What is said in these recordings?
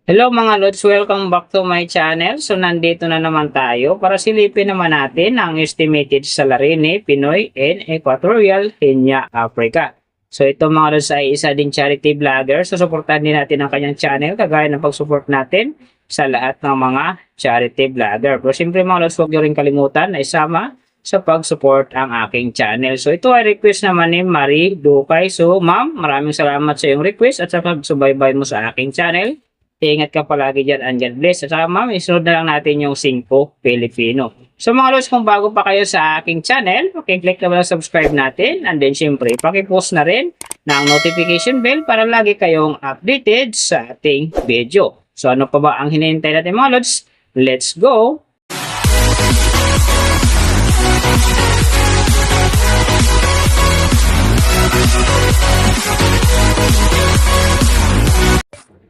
Hello mga Lods, welcome back to my channel. So nandito na naman tayo para silipin naman natin ang estimated salary ni Pinoy in Equatorial Guinea, Africa. So ito mga Lods ay isa din charity vlogger. So suportahan din natin ang kanyang channel kagaya ng pag-support natin sa lahat ng mga charity vlogger. Pero siyempre mga Lods, huwag nyo rin kalimutan na isama sa pag-support ang aking channel. So ito ay request naman ni Marie Dukay. So ma'am, maraming salamat sa iyong request at sa pagsubaybay mo sa aking channel. Ingat ka palagi dyan and God bless. At saka ma'am, isunod na lang natin yung 5 Filipino. So mga Lods, kung bago pa kayo sa aking channel, click na lang subscribe natin. And then syempre, pakipost na rin ng notification bell para lagi kayong updated sa ating video. So ano pa ba ang hinihintay natin mga Lods? Let's go!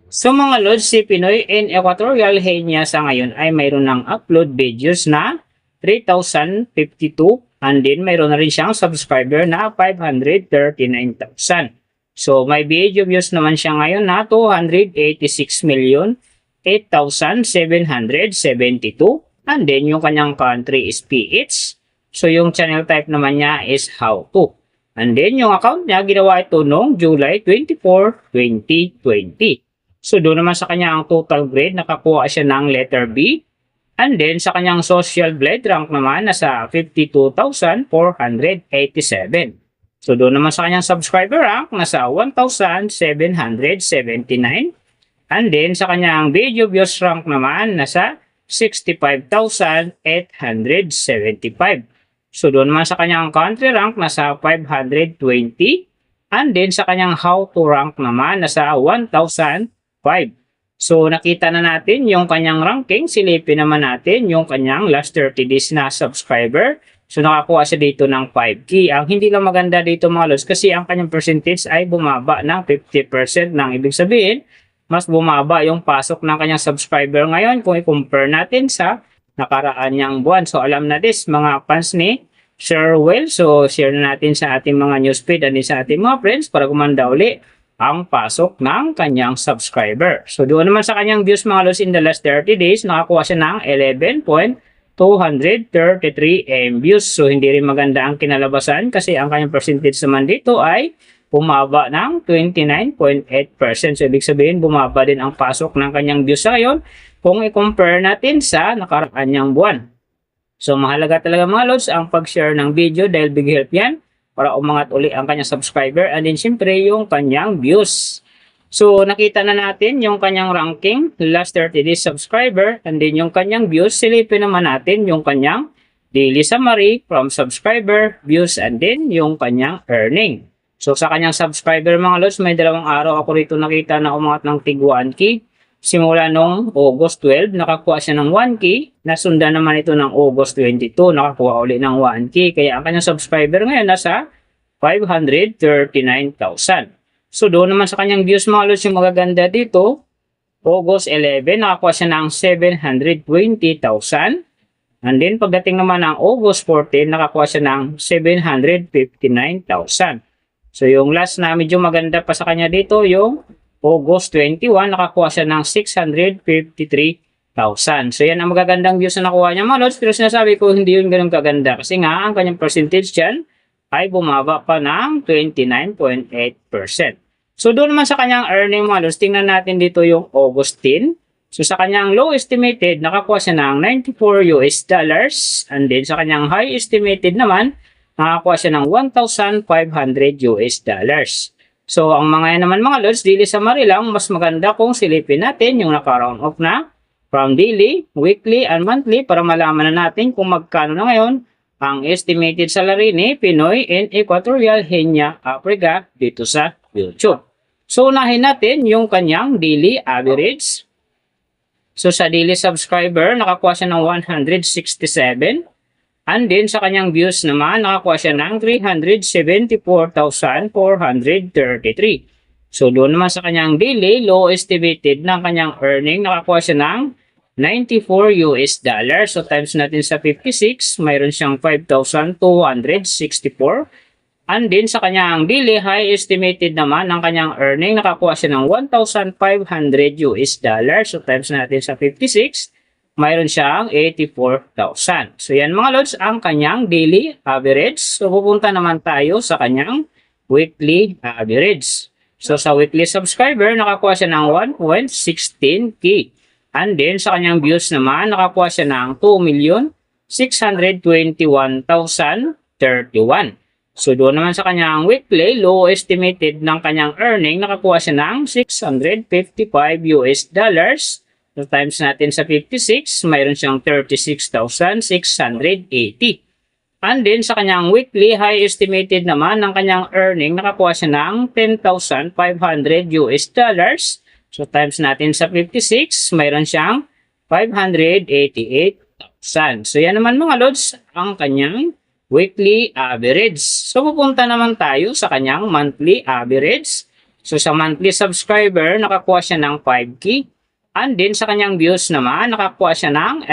So mga Lods, si Pinoy in Equatorial Guinea sa ngayon ay mayroon ng upload videos na 3,052 and then mayroon na rin siyang subscriber na 539,000. So may video views naman siya ngayon na 286,008,772 and then yung kanyang country is PH. So yung channel type naman niya is how to. And then yung account niya ginawa ito noong July 24, 2020. So doon naman sa kanya ang total grade, nakakuha siya ng letter B. And then sa kanyang social blade rank naman nasa 52,487. So doon naman sa kanyang subscriber rank nasa 1,779. And then sa kanyang video views rank naman nasa 65,875. So doon naman sa kanyang country rank nasa 520. And then sa kanyang how to rank naman nasa 1,005. So nakita na natin yung kanyang ranking. Silipin naman natin yung kanyang last 30 days na subscriber. So nakakuha siya dito ng 5K. Ang hindi lang maganda dito mga Lods kasi ang kanyang percentage ay bumaba ng 50%. Nang ibig sabihin, mas bumaba yung pasok ng kanyang subscriber ngayon kung i-compare natin sa nakaraan niyang buwan. So alam na this mga fans ni Sir Will. So share na natin sa ating mga newsfeed and sa ating mga friends para gumanda uli ang pasok ng kanyang subscriber. So doon naman sa kanyang views mga Lods in the last 30 days, nakakuha siya ng 11.233 views. So hindi rin maganda ang kinalabasan kasi ang kanyang percentage naman dito ay bumaba ng 29.8%. So ibig sabihin bumaba din ang pasok ng kanyang views sa ngayon kung i-compare natin sa nakaraan niyang buwan. So mahalaga talaga mga Lods ang pag-share ng video dahil big help yan para umangat uli ang kanyang subscriber and then syempre yung kanyang views. So nakita na natin yung kanyang ranking, last 30 days subscriber and then yung kanyang views. Silipin naman natin yung kanyang daily summary from subscriber, views and then yung kanyang earning. So sa kanyang subscriber mga Lods, may 2 araw ako rito nakita na umangat ng tig 1K. Simula nung August 12, nakakuha siya ng 1K. Nasundan naman ito ng August 22, nakakuha ulit ng 1K. Kaya ang kanyang subscriber ngayon nasa 539,000. So doon naman sa kanyang views mga Lods, yung magaganda dito, August 11, nakakuha siya ng 720,000. And then pagdating naman ng August 14, nakakuha siya ng 759,000. So yung last na medyo maganda pa sa kanya dito, yung August 21, nakakuha siya ng 653,000. So yan ang magagandang views na nakuha niya mga Lods. Pero sinasabi ko hindi yun ganun kaganda. Kasi nga ang kanyang percentage dyan ay bumaba pa ng 29.8%. So doon naman sa kanyang earning mga Lods, tingnan natin dito yung August 10. So sa kanyang low estimated, nakakuha siya ng $94. And then sa kanyang high estimated naman, nakakuha siya ng $1,500. So, ang mga yan naman mga Lods, daily summary lang, mas maganda kung silipin natin yung naka-round off na from daily, weekly, and monthly para malaman na natin kung magkano na ngayon ang estimated salary ni Pinoy in Equatorial Guinea, Africa dito sa YouTube. So, unahin natin yung kanyang daily average. So, sa daily subscriber, nakakuha siya ng 167. And then sa kanyang views naman, nakakuha siya ng 374,433. So doon naman sa kanyang daily, low estimated ng kanyang earning, nakakuha siya ng $94. So times natin sa 56, mayroon siyang 5,264. And then sa kanyang daily high estimated naman ng kanyang earning, nakakuha siya ng 1,500 US dollars. So times natin sa 56, mayroon siyang 84,000. So yan mga lods ang kanyang daily average. So pupunta naman tayo sa kanyang weekly average. So sa weekly subscriber, nakakuha siya ng 1.16k. And then sa kanyang views naman, nakakuha siya ng 2,621,031. So doon naman sa kanyang weekly, low estimated ng kanyang earning, nakakuha siya ng 655 US dollars. So times natin sa 56, mayroon siyang 36,680. And then sa kanyang weekly, high estimated naman ng kanyang earning, nakakuha siya ng 10,500 US dollars. So times natin sa 56, mayroon siyang 588,000. So yan naman mga lods, ang kanyang weekly average. So pupunta naman tayo sa kanyang monthly average. So sa monthly subscriber, nakakuha siya ng 5k. And then sa kanyang views naman, nakakuha siya ng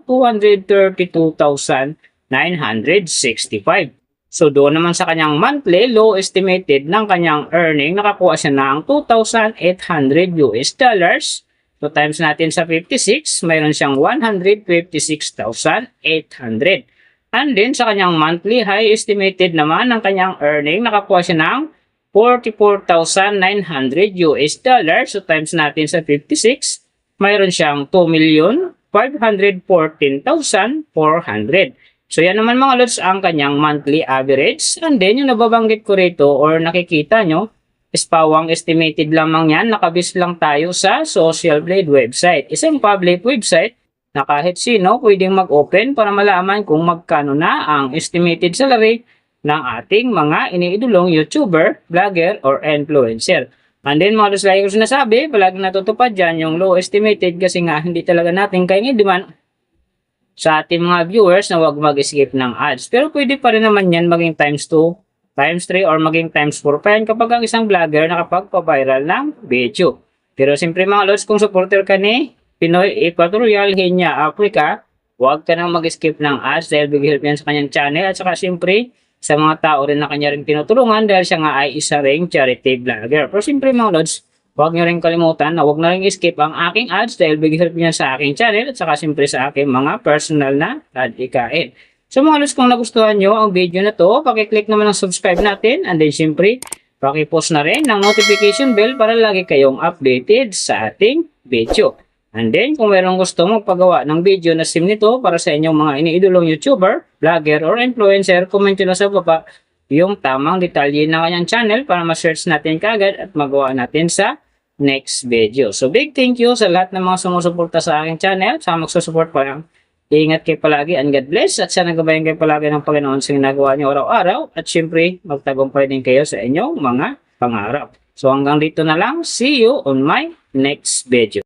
11,232,965. So doon naman sa kanyang monthly, low estimated ng kanyang earning, nakakuha siya ng 2,800 US dollars. So times natin sa 56, mayroon siyang 156,800. And then sa kanyang monthly high estimated naman ng kanyang earning, nakakuha siya ng 44,900 US dollars. So times natin sa 56, mayroon siyang 2,514,400. So yan naman mga lods ang kanyang monthly average. And then yung nababanggit ko rito or nakikita nyo, is pawang estimated lamang yan. Nakabis lang tayo sa Social Blade website. Isang public website na kahit sino pwedeng mag-open para malaman kung magkano na ang estimated salary ng ating mga iniidolong YouTuber, vlogger, or influencer. And then mga lods, lagi ko sinasabi, palagi natutupad dyan yung low estimated kasi nga hindi talaga natin kaya demand sa ating mga viewers na huwag mag-skip ng ads. Pero pwede pa rin naman yan maging times 2, times 3, or maging times 4 pa yan kapag ang isang vlogger nakapagpa-viral ng video. Pero siyempre mga lods, kung supporter ka ni Pinoy Equatorial Henya Africa, huwag ka nang mag-skip ng ads dahil big help yan sa kanyang channel at saka siyempre sa mga tao rin na kanya rin tinutulungan dahil siya nga ay isa ring charity vlogger. Pero siyempre mga lods, huwag nyo rin kalimutan na huwag na rin skip ang aking ads dahil big help yan sa aking channel at saka siyempre sa aking mga personal na ad ikain. So mga lods, kung nagustuhan nyo ang video na to, pakiclick naman ang subscribe natin and then siyempre pakipost na rin ng notification bell para lagi kayong updated sa ating video. And then, kung mayroong gusto magpagawa ng video na sim nito para sa inyong mga iniidolong YouTuber, vlogger, or influencer, comment nyo na sa baba yung tamang detalye ng kanyang channel para ma-search natin kagad at magawa natin sa next video. So, big thank you sa lahat ng mga sumusuporta sa aking channel. Sa magsusupport pa lang. Iingat kayo palagi and God bless. At sana gabayan kayo palagi ng Panginoon sa ginagawa niyo araw-araw. At syempre, magtagumpay din kayo sa inyong mga pangarap. So, hanggang dito na lang. See you on my next video.